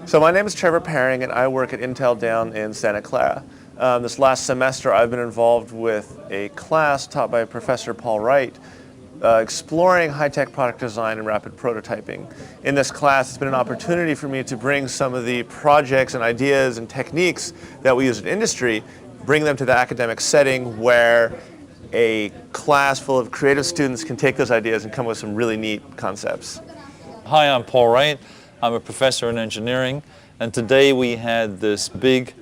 So my name is Trevor Paring and I work at Intel down in Santa Clara. This last semester I've been involved with a class taught by Professor Paul Wright exploring high-tech product design and rapid prototyping. In this class it's been an opportunity for me to bring some of the projects and ideas and techniques that we use in industry, bring them to the academic setting where a class full of creative students can take those ideas and come up with some really neat concepts. Hi, I'm Paul Wright. I'm a professor in engineering, and today we had this big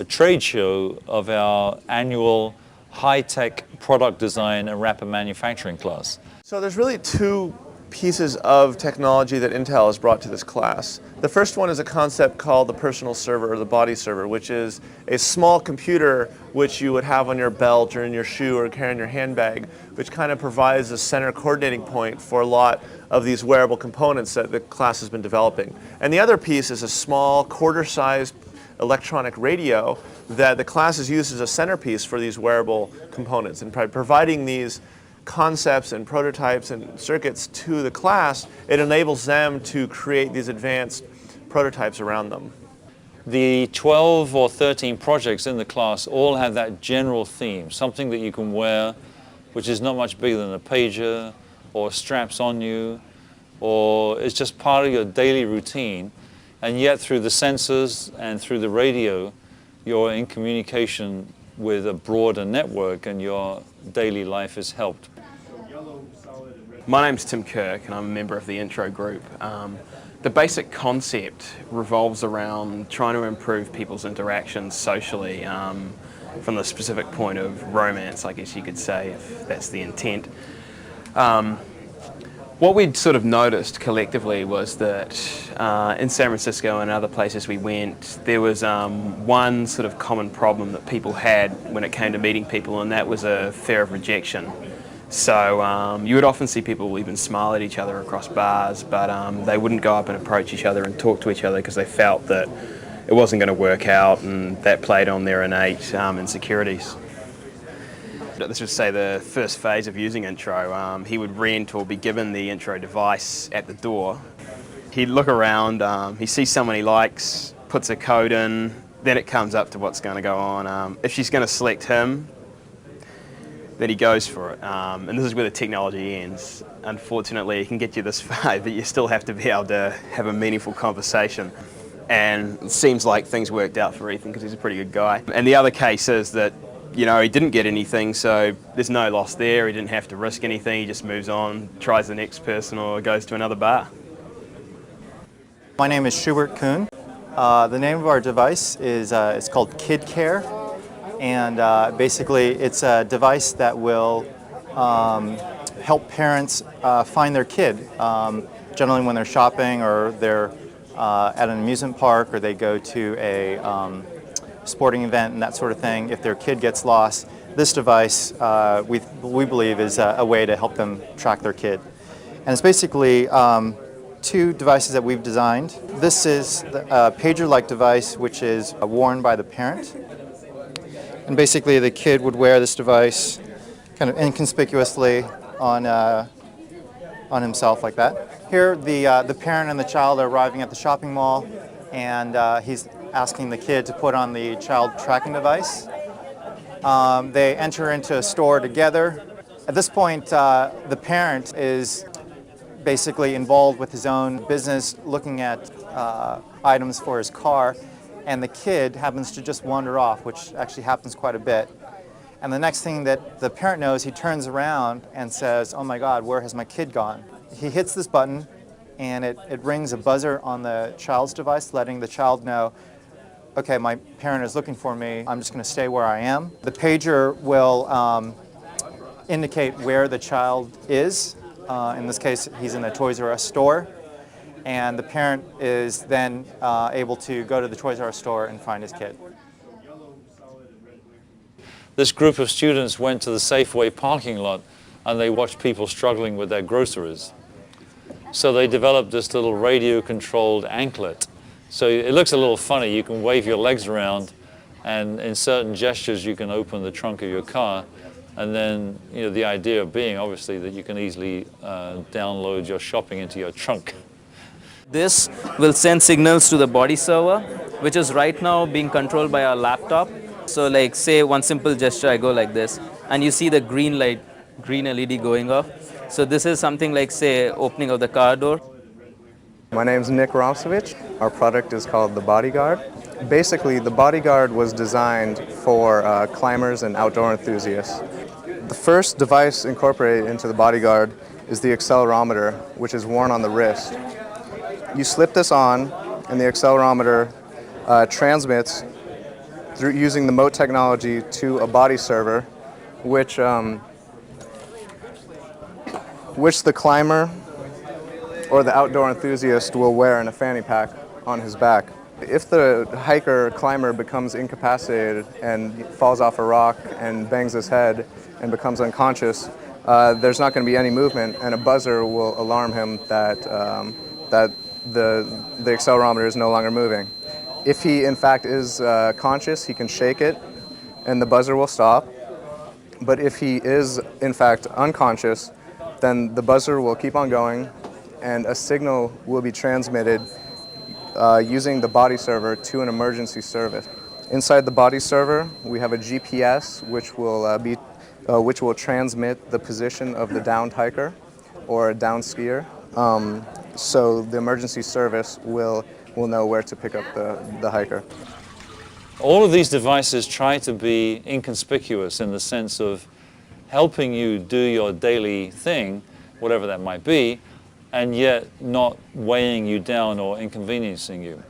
trade show of our annual high-tech product design and rapid manufacturing class. So there's really two pieces of technology that Intel has brought to this class. The first one is a concept called the personal server or the body server, which is a small computer which you would have on your belt or in your shoe or carry in your handbag, which kind of provides a center coordinating point for a lot of these wearable components that the class has been developing. And the other piece is a small quarter-sized electronic radio that the class has used as a centerpiece for these wearable components. And by providing these concepts and prototypes and circuits to the class, it enables them to create these advanced prototypes around them. The 12 or 13 projects in the class all have that general theme, something that you can wear, which is not much bigger than a pager, or straps on you, or it's just part of your daily routine. And yet through the sensors and through the radio, you're in communication with a broader network and your daily life is helped. My name's Tim Kirk and I'm a member of the Intro group. The basic concept revolves around trying to improve people's interactions socially from the specific point of romance, I guess you could say, if that's the intent. What we'd sort of noticed collectively was that in San Francisco and other places we went, there was one sort of common problem that people had when it came to meeting people, and that was a fear of rejection. So you would often see people even smile at each other across bars, but they wouldn't go up and approach each other and talk to each other because they felt that it wasn't going to work out, and that played on their innate insecurities. Let's just say the first phase of using Intro, he would rent or be given the Intro device at the door. He'd look around, he sees someone he likes, puts a code in, then it comes up to what's going to go on. If she's going to select him, then he goes for it. And this is where the technology ends. Unfortunately, it can get you this far, but you still have to be able to have a meaningful conversation. And it seems like things worked out for Ethan because he's a pretty good guy. And the other case is that, you know, he didn't get anything, so there's no loss there. He didn't have to risk anything. He just moves on, tries the next person, or goes to another bar. My name is Schubert Kuhn. The name of our device is it's called Kid Care, and basically it's a device that will help parents find their kid. Generally when they're shopping or they're at an amusement park or they go to a sporting event and that sort of thing, if their kid gets lost, this device we believe is a way to help them track their kid. And it's basically two devices that we've designed. This is a pager-like device which is worn by the parent. And basically the kid would wear this device kind of inconspicuously on himself like that. Here the parent and the child are arriving at the shopping mall, and he's asking the kid to put on the child tracking device. They enter into a store together. At this point, the parent is basically involved with his own business, looking at items for his car, and the kid happens to just wander off, which actually happens quite a bit. And the next thing that the parent knows, he turns around and says, "Oh my God, where has my kid gone?" He hits this button, and it rings a buzzer on the child's device, letting the child know, okay, my parent is looking for me, I'm just going to stay where I am. The pager will indicate where the child is. In this case, he's in a Toys R Us store, and the parent is then able to go to the Toys R Us store and find his kid. This group of students went to the Safeway parking lot and they watched people struggling with their groceries. So they developed this little radio-controlled anklet. So it looks a little funny. You can wave your legs around, and in certain gestures you can open the trunk of your car. And then, you know, the idea being obviously that you can easily download your shopping into your trunk. This will send signals to the body server, which is right now being controlled by our laptop. So like say one simple gesture, I go like this, and you see the green light, green LED going off. So this is something like say opening of the car door. My name's Nick Romsevich. Our product is called the Bodyguard. Basically, the Bodyguard was designed for climbers and outdoor enthusiasts. The first device incorporated into the Bodyguard is the accelerometer, which is worn on the wrist. You slip this on, and the accelerometer transmits through using the ME221 technology to a body server, which the climber or the outdoor enthusiast will wear in a fanny pack on his back. If the hiker or climber becomes incapacitated and falls off a rock and bangs his head and becomes unconscious, there's not going to be any movement, and a buzzer will alarm him that the accelerometer is no longer moving. If he in fact is conscious, he can shake it and the buzzer will stop. But if he is in fact unconscious, then the buzzer will keep on going and a signal will be transmitted using the body server to an emergency service. Inside the body server, we have a GPS which will transmit the position of the downed hiker or a downed skier. So the emergency service will know where to pick up the hiker. All of these devices try to be inconspicuous in the sense of helping you do your daily thing, whatever that might be, and yet not weighing you down or inconveniencing you.